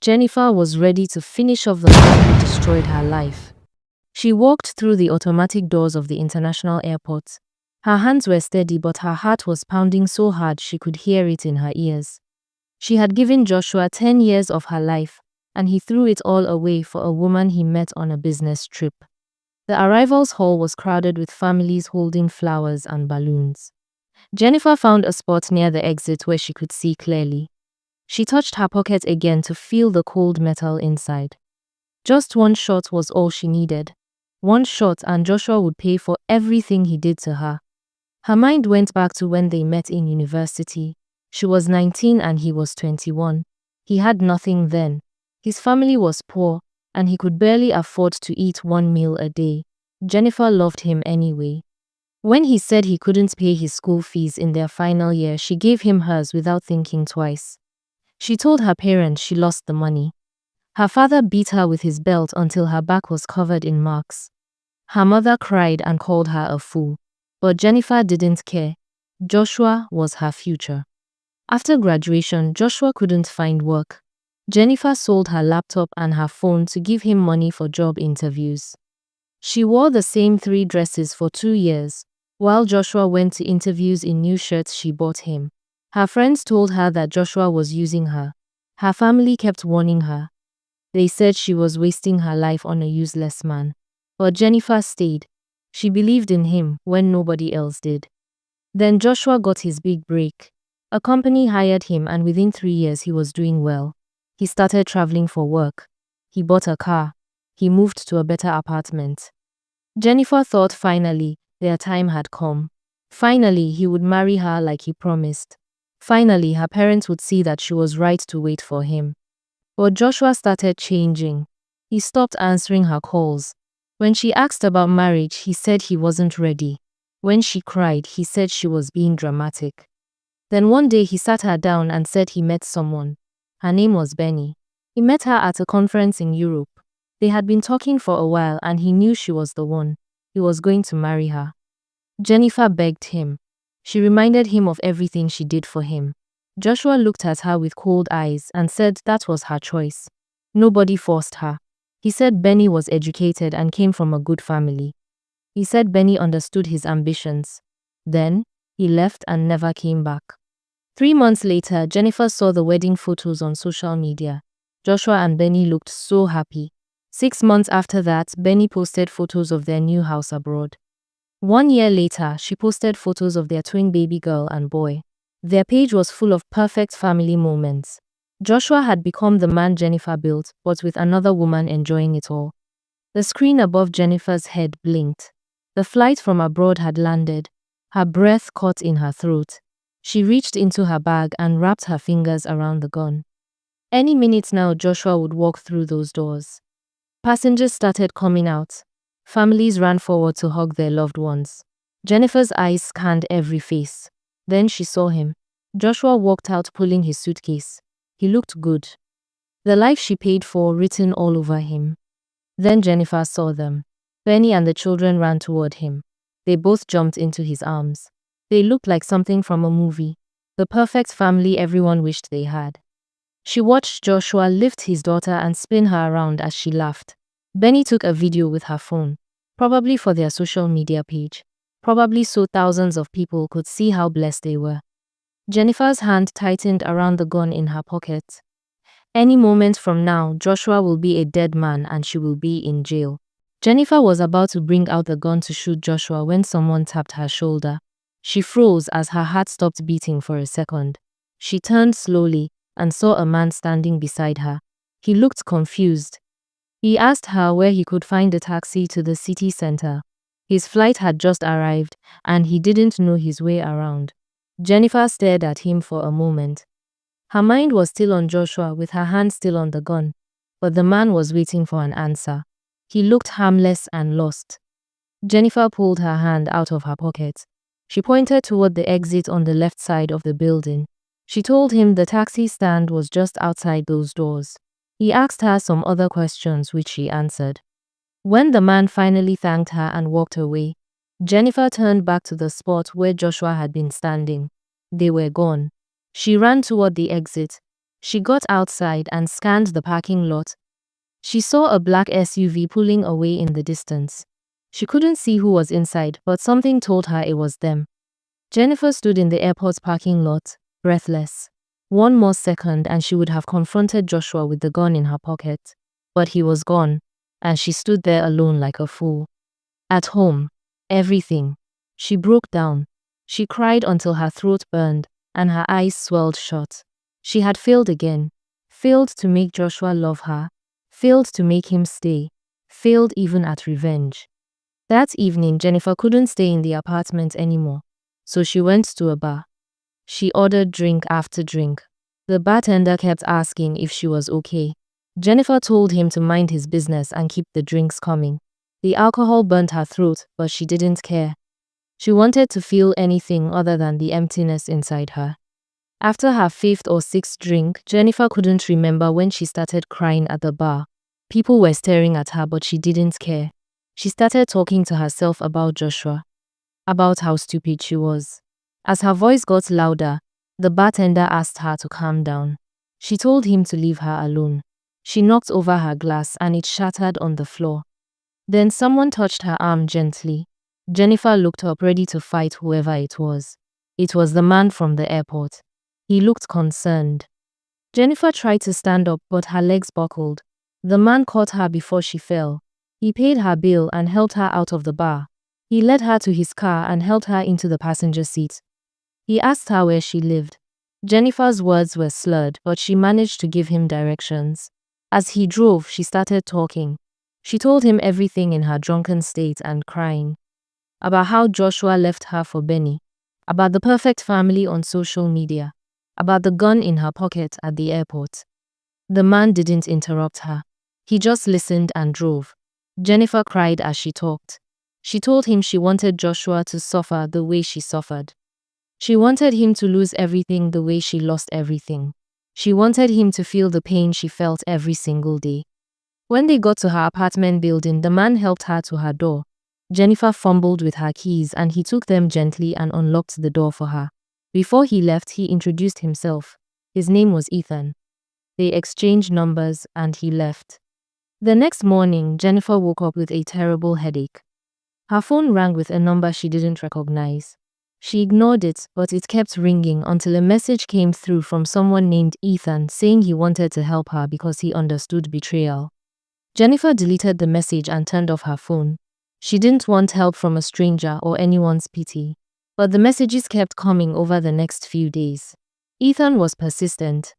Jennifer was ready to finish off the man who destroyed her life. She walked through the automatic doors of the international airport. Her hands were steady, but her heart was pounding so hard she could hear it in her ears. She had given Joshua 10 years of her life, and he threw it all away for a woman he met on a business trip. The arrivals hall was crowded with families holding flowers and balloons. Jennifer found a spot near the exit where she could see clearly. She touched her pocket again to feel the cold metal inside. Just one shot was all she needed. One shot and Joshua would pay for everything he did to her. Her mind went back to when they met in university. She was 19 and he was 21. He had nothing then. His family was poor, and he could barely afford to eat one meal a day. Jennifer loved him anyway. When he said he couldn't pay his school fees in their final year, she gave him hers without thinking twice. She told her parents she lost the money. Her father beat her with his belt until her back was covered in marks. Her mother cried and called her a fool. But Jennifer didn't care. Joshua was her future. After graduation, Joshua couldn't find work. Jennifer sold her laptop and her phone to give him money for job interviews. She wore the same 3 dresses for 2 years, while Joshua went to interviews in new shirts she bought him. Her friends told her that Joshua was using her. Her family kept warning her. They said she was wasting her life on a useless man. But Jennifer stayed. She believed in him when nobody else did. Then Joshua got his big break. A company hired him, and within 3 years he was doing well. He started traveling for work. He bought a car. He moved to a better apartment. Jennifer thought finally their time had come. Finally he would marry her like he promised. Finally her parents would see that she was right to wait for him. But Joshua started changing. He stopped answering her calls. When she asked about marriage, he said he wasn't ready. When she cried, he said she was being dramatic. Then one day he sat her down and said he met someone. Her name was Benny. He met her at a conference in Europe. They had been talking for a while and he knew she was the one. He was going to marry her. Jennifer begged him. She reminded him of everything she did for him. Joshua looked at her with cold eyes and said that was her choice. Nobody forced her. He said Benny was educated and came from a good family. He said Benny understood his ambitions. Then, he left and never came back. 3 months later, Jennifer saw the wedding photos on social media. Joshua and Benny looked so happy. 6 months after that, Benny posted photos of their new house abroad. 1 year later, she posted photos of their twin baby girl and boy. Their page was full of perfect family moments. Joshua had become the man Jennifer built, but with another woman enjoying it all. The screen above Jennifer's head blinked. The flight from abroad had landed. Her breath caught in her throat. She reached into her bag and wrapped her fingers around the gun. Any minute now, Joshua would walk through those doors. Passengers started coming out. Families ran forward to hug their loved ones. Jennifer's eyes scanned every face. Then she saw him. Joshua walked out pulling his suitcase. He looked good. The life she paid for written all over him. Then Jennifer saw them. Benny and the children ran toward him. They both jumped into his arms. They looked like something from a movie. The perfect family everyone wished they had. She watched Joshua lift his daughter and spin her around as she laughed. Benny took a video with her phone, probably for their social media page, probably so thousands of people could see how blessed they were. Jennifer's hand tightened around the gun in her pocket. Any moment from now, Joshua will be a dead man and she will be in jail. Jennifer was about to bring out the gun to shoot Joshua when someone tapped her shoulder. She froze as her heart stopped beating for a second. She turned slowly and saw a man standing beside her. He looked confused. He asked her where he could find a taxi to the city center. His flight had just arrived and he didn't know his way around. Jennifer stared at him for a moment. Her mind was still on Joshua with her hand still on the gun, but the man was waiting for an answer. He looked harmless and lost. Jennifer pulled her hand out of her pocket. She pointed toward the exit on the left side of the building. She told him the taxi stand was just outside those doors. He asked her some other questions which she answered. When the man finally thanked her and walked away, Jennifer turned back to the spot where Joshua had been standing. They were gone. She ran toward the exit. She got outside and scanned the parking lot. She saw a black SUV pulling away in the distance. She couldn't see who was inside, but something told her it was them. Jennifer stood in the airport's parking lot, breathless. One more second and she would have confronted Joshua with the gun in her pocket. But he was gone, and she stood there alone like a fool. At home, everything. She broke down. She cried until her throat burned, and her eyes swelled shut. She had failed again. Failed to make Joshua love her. Failed to make him stay. Failed even at revenge. That evening, Jennifer couldn't stay in the apartment anymore, so she went to a bar. She ordered drink after drink. The bartender kept asking if she was okay. Jennifer told him to mind his business and keep the drinks coming. The alcohol burnt her throat, but she didn't care. She wanted to feel anything other than the emptiness inside her. After her fifth or sixth drink, Jennifer couldn't remember when she started crying at the bar. People were staring at her, but she didn't care. She started talking to herself about Joshua, about how stupid she was. As her voice got louder, the bartender asked her to calm down. She told him to leave her alone. She knocked over her glass and it shattered on the floor. Then someone touched her arm gently. Jennifer looked up, ready to fight whoever it was. It was the man from the airport. He looked concerned. Jennifer tried to stand up, but her legs buckled. The man caught her before she fell. He paid her bill and helped her out of the bar. He led her to his car and helped her into the passenger seat. He asked her where she lived. Jennifer's words were slurred, but she managed to give him directions. As he drove, she started talking. She told him everything in her drunken state and crying. About how Joshua left her for Benny. About the perfect family on social media. About the gun in her pocket at the airport. The man didn't interrupt her. He just listened and drove. Jennifer cried as she talked. She told him she wanted Joshua to suffer the way she suffered. She wanted him to lose everything the way she lost everything. She wanted him to feel the pain she felt every single day. When they got to her apartment building, the man helped her to her door. Jennifer fumbled with her keys and he took them gently and unlocked the door for her. Before he left, he introduced himself. His name was Ethan. They exchanged numbers and he left. The next morning, Jennifer woke up with a terrible headache. Her phone rang with a number she didn't recognize. She ignored it, but it kept ringing until a message came through from someone named Ethan saying he wanted to help her because he understood betrayal. Jennifer deleted the message and turned off her phone. She didn't want help from a stranger or anyone's pity. But the messages kept coming over the next few days. Ethan was persistent.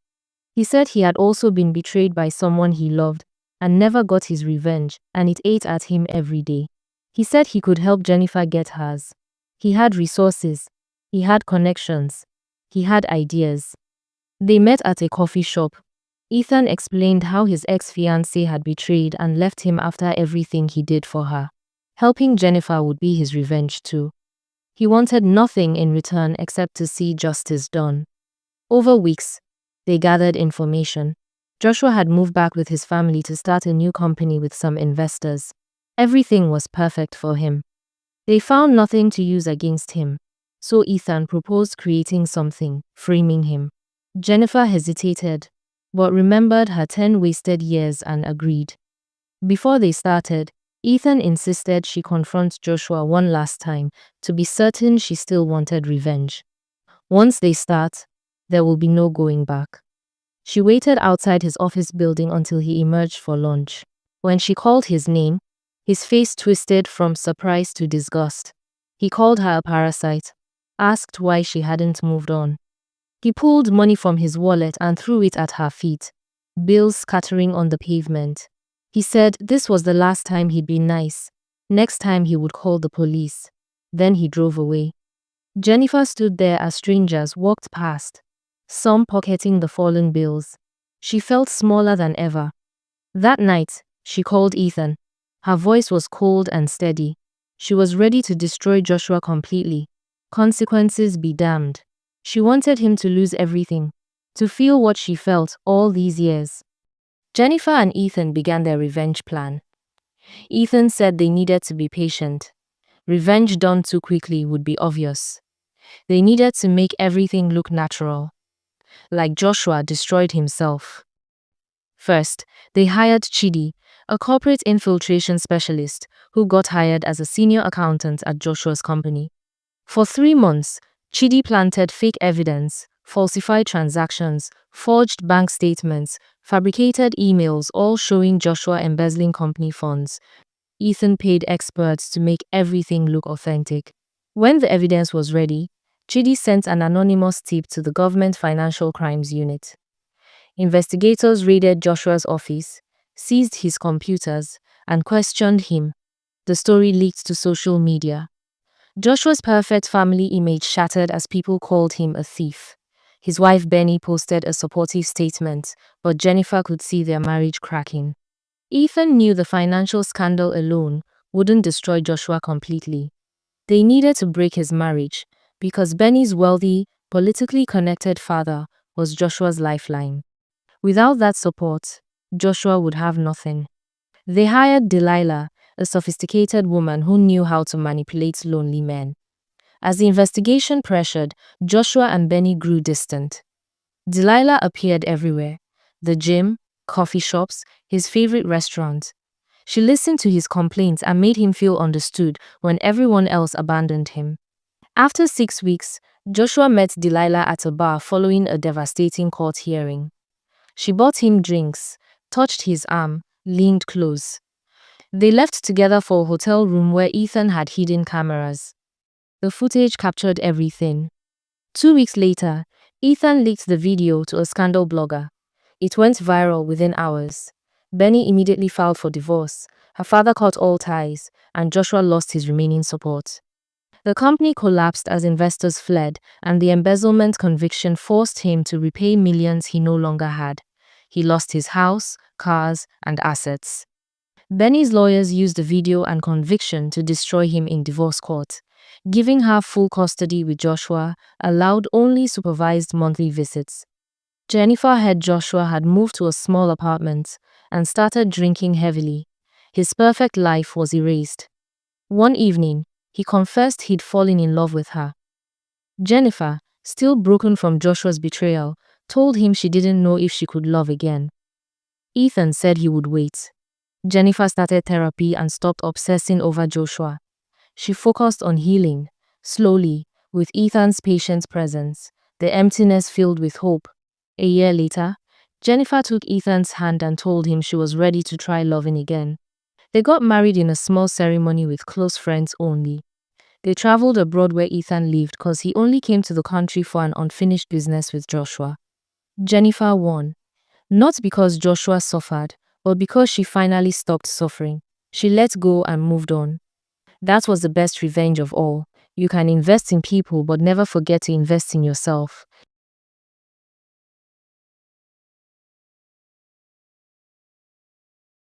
He said he had also been betrayed by someone he loved and never got his revenge, and it ate at him every day. He said he could help Jennifer get hers. He had resources. He had connections. He had ideas. They met at a coffee shop. Ethan explained how his ex-fiancée had betrayed and left him after everything he did for her. Helping Jennifer would be his revenge too. He wanted nothing in return except to see justice done. Over weeks, they gathered information. Joshua had moved back with his family to start a new company with some investors. Everything was perfect for him. They found nothing to use against him. So Ethan proposed creating something, framing him. Jennifer hesitated, but remembered her 10 wasted years and agreed. Before they started, Ethan insisted she confront Joshua one last time to be certain she still wanted revenge. Once they start, there will be no going back. She waited outside his office building until he emerged for lunch. When she called his name, his face twisted from surprise to disgust. He called her a parasite, asked why she hadn't moved on. He pulled money from his wallet and threw it at her feet, bills scattering on the pavement. He said this was the last time he'd be nice. Next time he would call the police. Then he drove away. Jennifer stood there as strangers walked past, some pocketing the fallen bills. She felt smaller than ever. That night, she called Ethan. Her voice was cold and steady. She was ready to destroy Joshua completely. Consequences be damned. She wanted him to lose everything, to feel what she felt all these years. Jennifer and Ethan began their revenge plan. Ethan said they needed to be patient. Revenge done too quickly would be obvious. They needed to make everything look natural. like Joshua destroyed himself. First, they hired Chidi, a corporate infiltration specialist who got hired as a senior accountant at Joshua's company. For 3 months, Chidi planted fake evidence, falsified transactions, forged bank statements, fabricated emails, all showing Joshua embezzling company funds. Ethan paid experts to make everything look authentic. When the evidence was ready, Chidi sent an anonymous tip to the Government Financial Crimes Unit. Investigators raided Joshua's office, seized his computers, and questioned him. The story leaked to social media. Joshua's perfect family image shattered as people called him a thief. His wife Benny posted a supportive statement, but Jennifer could see their marriage cracking. Ethan knew the financial scandal alone wouldn't destroy Joshua completely. They needed to break his marriage, because Benny's wealthy, politically connected father was Joshua's lifeline. Without that support, Joshua would have nothing. They hired Delilah, a sophisticated woman who knew how to manipulate lonely men. As the investigation pressured, Joshua and Benny grew distant. Delilah appeared everywhere: the gym, coffee shops, his favorite restaurant. She listened to his complaints and made him feel understood when everyone else abandoned him. After 6 weeks, Joshua met Delilah at a bar following a devastating court hearing. She bought him drinks, touched his arm, leaned close. They left together for a hotel room where Ethan had hidden cameras. The footage captured everything. 2 weeks later, Ethan leaked the video to a scandal blogger. It went viral within hours. Benny immediately filed for divorce. Her father cut all ties, and Joshua lost his remaining support. The company collapsed as investors fled, and the embezzlement conviction forced him to repay millions he no longer had. He lost his house, cars, and assets. Benny's lawyers used the video and conviction to destroy him in divorce court. Giving her full custody with Joshua allowed only supervised monthly visits. Jennifer heard Joshua had moved to a small apartment and started drinking heavily. His perfect life was erased. One evening, he confessed he'd fallen in love with her. Jennifer, still broken from Joshua's betrayal, told him she didn't know if she could love again. Ethan said he would wait. Jennifer started therapy and stopped obsessing over Joshua. She focused on healing, slowly, with Ethan's patient presence. The emptiness filled with hope. A year later, Jennifer took Ethan's hand and told him she was ready to try loving again. They got married in a small ceremony with close friends only. They traveled abroad where Ethan lived because he only came to the country for an unfinished business with Joshua. Jennifer won. Not because Joshua suffered, but because she finally stopped suffering. She let go and moved on. That was the best revenge of all. You can invest in people but never forget to invest in yourself.